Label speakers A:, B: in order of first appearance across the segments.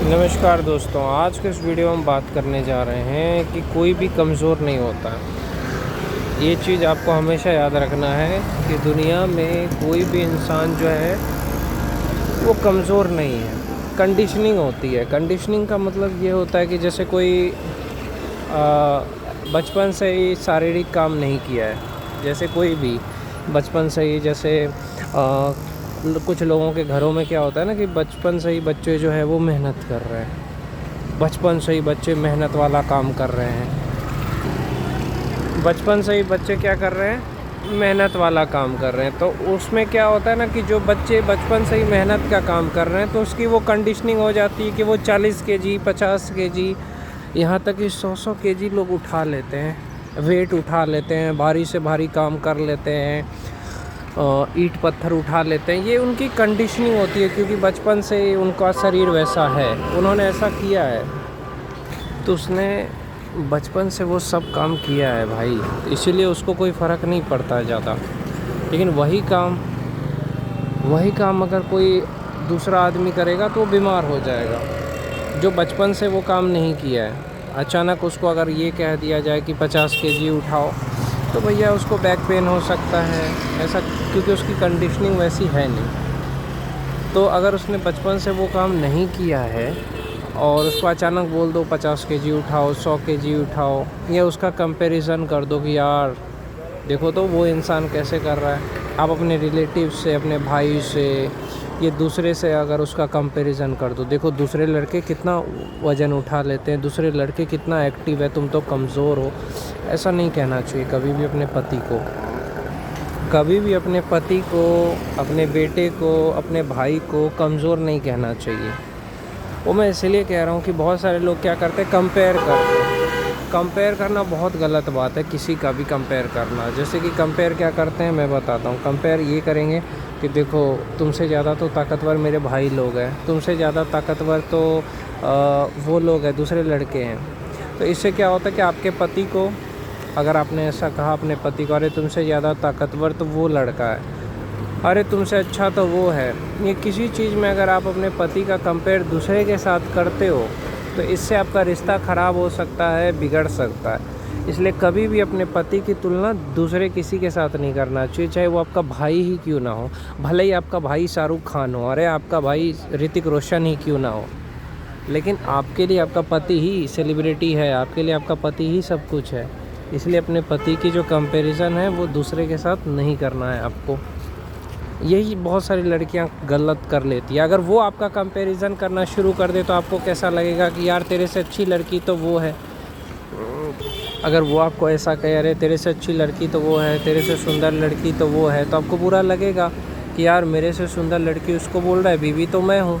A: नमस्कार दोस्तों, आज के इस वीडियो में हम बात करने जा रहे हैं कि कोई भी कमज़ोर नहीं होता है। ये चीज़ आपको हमेशा याद रखना है कि दुनिया में कोई भी इंसान जो है वो कमज़ोर नहीं है। कंडीशनिंग होती है। कंडीशनिंग का मतलब ये होता है कि जैसे कोई बचपन से ही शारीरिक काम नहीं किया है, जैसे कोई भी बचपन से ही जैसे कुछ लोगों के घरों में क्या होता है ना कि बचपन से ही बच्चे जो है वो मेहनत कर रहे हैं। बचपन से ही बच्चे मेहनत वाला काम कर रहे हैं। बचपन से ही बच्चे क्या कर रहे हैं, मेहनत वाला काम कर रहे हैं। तो उसमें क्या होता है ना कि जो बच्चे बचपन से ही मेहनत का काम कर रहे हैं तो उसकी वो कंडीशनिंग हो जाती है कि वो 40 केजी 50 केजी यहाँ तक कि 100 केजी लोग उठा लेते हैं, वेट उठा लेते हैं, भारी से भारी काम कर लेते हैं, ईंट पत्थर उठा लेते हैं। ये उनकी कंडीशनिंग होती है क्योंकि बचपन से ही उनका शरीर वैसा है, उन्होंने ऐसा किया है तो उसने बचपन से वो सब काम किया है भाई, इसीलिए उसको कोई फ़र्क नहीं पड़ता है ज़्यादा। लेकिन वही काम अगर कोई दूसरा आदमी करेगा तो वो बीमार हो जाएगा, जो बचपन से वो काम नहीं किया है। अचानक उसको अगर ये कह दिया जाए कि 50 केजी उठाओ तो भैया उसको बैक पेन हो सकता है ऐसा, क्योंकि उसकी कंडीशनिंग वैसी है नहीं। तो अगर उसने बचपन से वो काम नहीं किया है और उसको अचानक बोल दो 50 केजी उठाओ 100 केजी उठाओ, या उसका कंपैरिजन कर दो कि यार देखो तो वो इंसान कैसे कर रहा है। आप अपने रिलेटिव से, अपने भाई से, ये दूसरे से अगर उसका कंपैरिजन कर दो, देखो दूसरे लड़के कितना वज़न उठा लेते हैं, दूसरे लड़के कितना एक्टिव है, तुम तो कमज़ोर हो। ऐसा नहीं कहना चाहिए कभी भी अपने पति को। कभी भी अपने पति को, अपने बेटे को, अपने भाई को कमज़ोर नहीं कहना चाहिए। वो मैं इसलिए कह रहा हूँ कि बहुत सारे लोग क्या करते हैं, कंपेयर करते हैं। कंपेयर करना बहुत गलत बात है, किसी का भी कंपेयर करना। जैसे कि कंपेयर क्या करते हैं मैं बताता हूँ। कंपेयर ये करेंगे कि देखो तुमसे ज़्यादा तो ताकतवर मेरे भाई लोग हैं, तुमसे ज़्यादा ताकतवर तो वो लोग हैं, दूसरे लड़के हैं। तो इससे क्या होता है कि आपके पति को, अगर आपने ऐसा कहा अपने पति को, अरे तुमसे ज़्यादा ताकतवर तो वो लड़का है, अरे तुमसे अच्छा तो वो है। ये किसी चीज़ में अगर आप अपने पति का कंपेयर दूसरे के साथ करते हो तो इससे आपका रिश्ता ख़राब हो सकता है, बिगड़ सकता है। इसलिए कभी भी अपने पति की तुलना दूसरे किसी के साथ नहीं करना चाहिए, चाहे वो आपका भाई ही क्यों ना हो। भले ही आपका भाई शाहरुख खान हो, अरे आपका भाई ऋतिक रोशन ही क्यों ना हो, लेकिन आपके लिए आपका पति ही सेलिब्रिटी है, आपके लिए आपका पति ही सब कुछ है। इसलिए अपने पति की जो कंपैरिजन है वो दूसरे के साथ नहीं करना है आपको। यही बहुत सारी लड़कियां गलत कर लेती है। अगर वो आपका कंपैरिजन करना शुरू कर दे तो आपको कैसा लगेगा कि यार तेरे से अच्छी लड़की तो वो है। अगर वो आपको ऐसा कहे, अरे तेरे से अच्छी लड़की तो वो है, तेरे से सुंदर लड़की तो वो है, तो आपको बुरा लगेगा कि यार मेरे से सुंदर लड़की उसको बोल रहा है, बीवी तो मैं हूँ।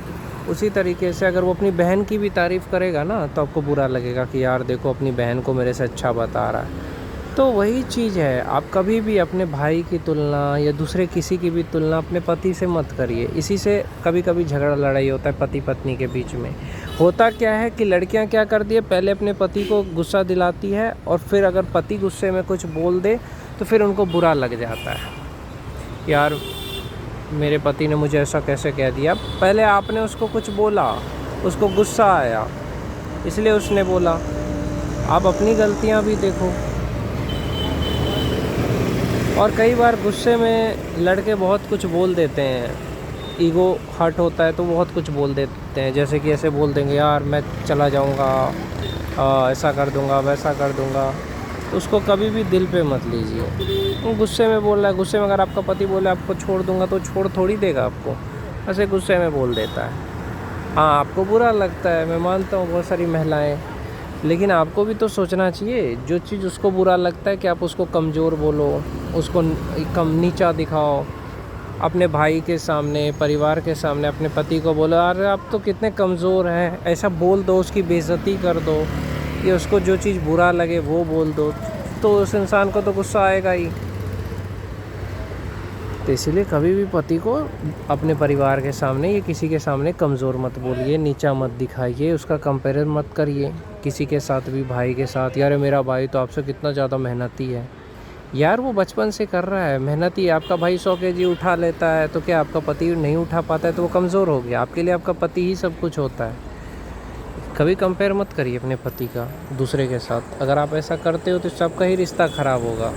A: उसी तरीके से अगर वो अपनी बहन की भी तारीफ़ करेगा ना तो आपको बुरा लगेगा कि यार देखो अपनी बहन को मेरे से अच्छा बता रहा है। तो वही चीज़ है, आप कभी भी अपने भाई की तुलना या दूसरे किसी की भी तुलना अपने पति से मत करिए। इसी से कभी कभी झगड़ा लड़ाई होता है पति पत्नी के बीच में। होता क्या है कि लड़कियां क्या करती है, पहले अपने पति को गुस्सा दिलाती है और फिर अगर पति गुस्से में कुछ बोल दे तो फिर उनको बुरा लग जाता है, यार मेरे पति ने मुझे ऐसा कैसे कह दिया। पहले आपने उसको कुछ बोला, उसको गुस्सा आया इसलिए उसने बोला। आप अपनी गलतियां भी देखो। और कई बार गुस्से में लड़के बहुत कुछ बोल देते हैं, ईगो हर्ट होता है तो बहुत कुछ बोल देते हैं। जैसे कि ऐसे बोल देंगे, यार मैं चला जाऊंगा, ऐसा कर दूंगा, वैसा कर दूंगा। तो उसको कभी भी दिल पे मत लीजिए। वो गुस्से में बोल रहा है, गुस्से में अगर आपका पति बोले आपको छोड़ दूंगा तो छोड़ थोड़ी देगा आपको, ऐसे गुस्से में बोल देता है। हाँ आपको बुरा लगता है, मैं मानता हूँ, बहुत सारी महिलाएं, लेकिन आपको भी तो सोचना चाहिए। जो चीज़ उसको बुरा लगता है कि आप उसको कमज़ोर बोलो, उसको कम नीचा दिखाओ, अपने भाई के सामने, परिवार के सामने अपने पति को बोलो अरे आप तो कितने कमज़ोर हैं, ऐसा बोल दो, उसकी बेइज्जती कर दो, या उसको जो चीज़ बुरा लगे वो बोल दो, तो उस इंसान को तो गुस्सा आएगा ही। तो इसीलिए कभी भी पति को अपने परिवार के सामने या किसी के सामने कमज़ोर मत बोलिए, नीचा मत दिखाइए, उसका कंपेयर मत करिए किसी के साथ भी। भाई के साथ, यार मेरा भाई तो आपसे कितना ज़्यादा मेहनती है, यार वो बचपन से कर रहा है मेहनती। आपका भाई 100 केजी उठा लेता है तो क्या आपका पति नहीं उठा पाता है तो वो कमज़ोर हो गया? आपके लिए आपका पति ही सब कुछ होता है। कभी कंपेयर मत करिए अपने पति का दूसरे के साथ। अगर आप ऐसा करते हो तो सबका ही रिश्ता ख़राब होगा।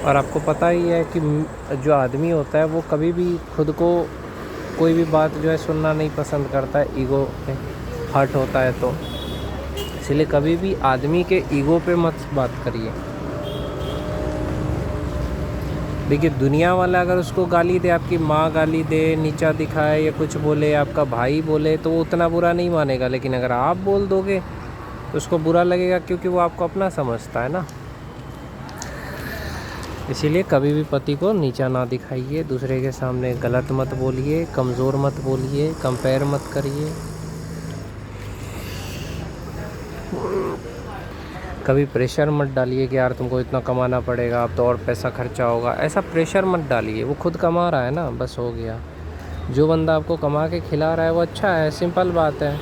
A: और आपको पता ही है कि जो आदमी होता है वो कभी भी खुद को कोई भी बात जो है सुनना नहीं पसंद करता है, ईगो पे हर्ट होता है तो। इसलिए कभी भी आदमी के ईगो पे मत बात करिए। देखिए दुनिया वाला अगर उसको गाली दे, आपकी माँ गाली दे, नीचा दिखाए या कुछ बोले, आपका भाई बोले, तो वो उतना बुरा नहीं मानेगा। लेकिन अगर आप बोल दोगे तो उसको बुरा लगेगा, क्योंकि वो आपको अपना समझता है ना। इसीलिए कभी भी पति को नीचा ना दिखाइए, दूसरे के सामने गलत मत बोलिए, कमज़ोर मत बोलिए, कंपेयर मत करिए। कभी प्रेशर मत डालिए कि यार तुमको इतना कमाना पड़ेगा, अब तो और पैसा खर्चा होगा। ऐसा प्रेशर मत डालिए, वो खुद कमा रहा है ना, बस हो गया। जो बंदा आपको कमा के खिला रहा है वो अच्छा है, सिंपल बात है।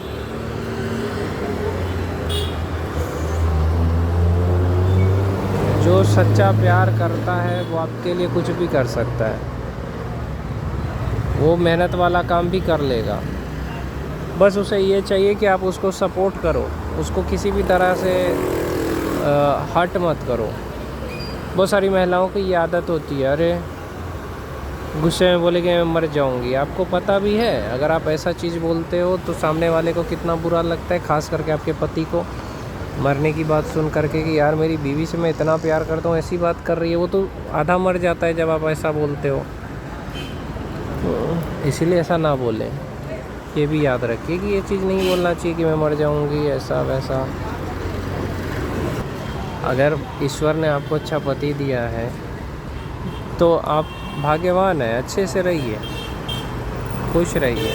A: जो सच्चा प्यार करता है वो आपके लिए कुछ भी कर सकता है, वो मेहनत वाला काम भी कर लेगा। बस उसे ये चाहिए कि आप उसको सपोर्ट करो, उसको किसी भी तरह से हर्ट मत करो। बहुत सारी महिलाओं की ये आदत होती है, अरे गुस्से में बोले कि मैं मर जाऊंगी। आपको पता भी है अगर आप ऐसा चीज़ बोलते हो तो सामने वाले को कितना बुरा लगता है, ख़ास करके आपके पति को, मरने की बात सुन करके कि यार मेरी बीवी से मैं इतना प्यार करता हूँ, ऐसी बात कर रही है। वो तो आधा मर जाता है जब आप ऐसा बोलते हो। तो इसीलिए ऐसा ना बोलें। ये भी याद रखिए कि ये चीज़ नहीं बोलना चाहिए कि मैं मर जाऊंगी, ऐसा वैसा। अगर ईश्वर ने आपको अच्छा पति दिया है तो आप भाग्यवान हैं, अच्छे से रहिए, खुश रहिए।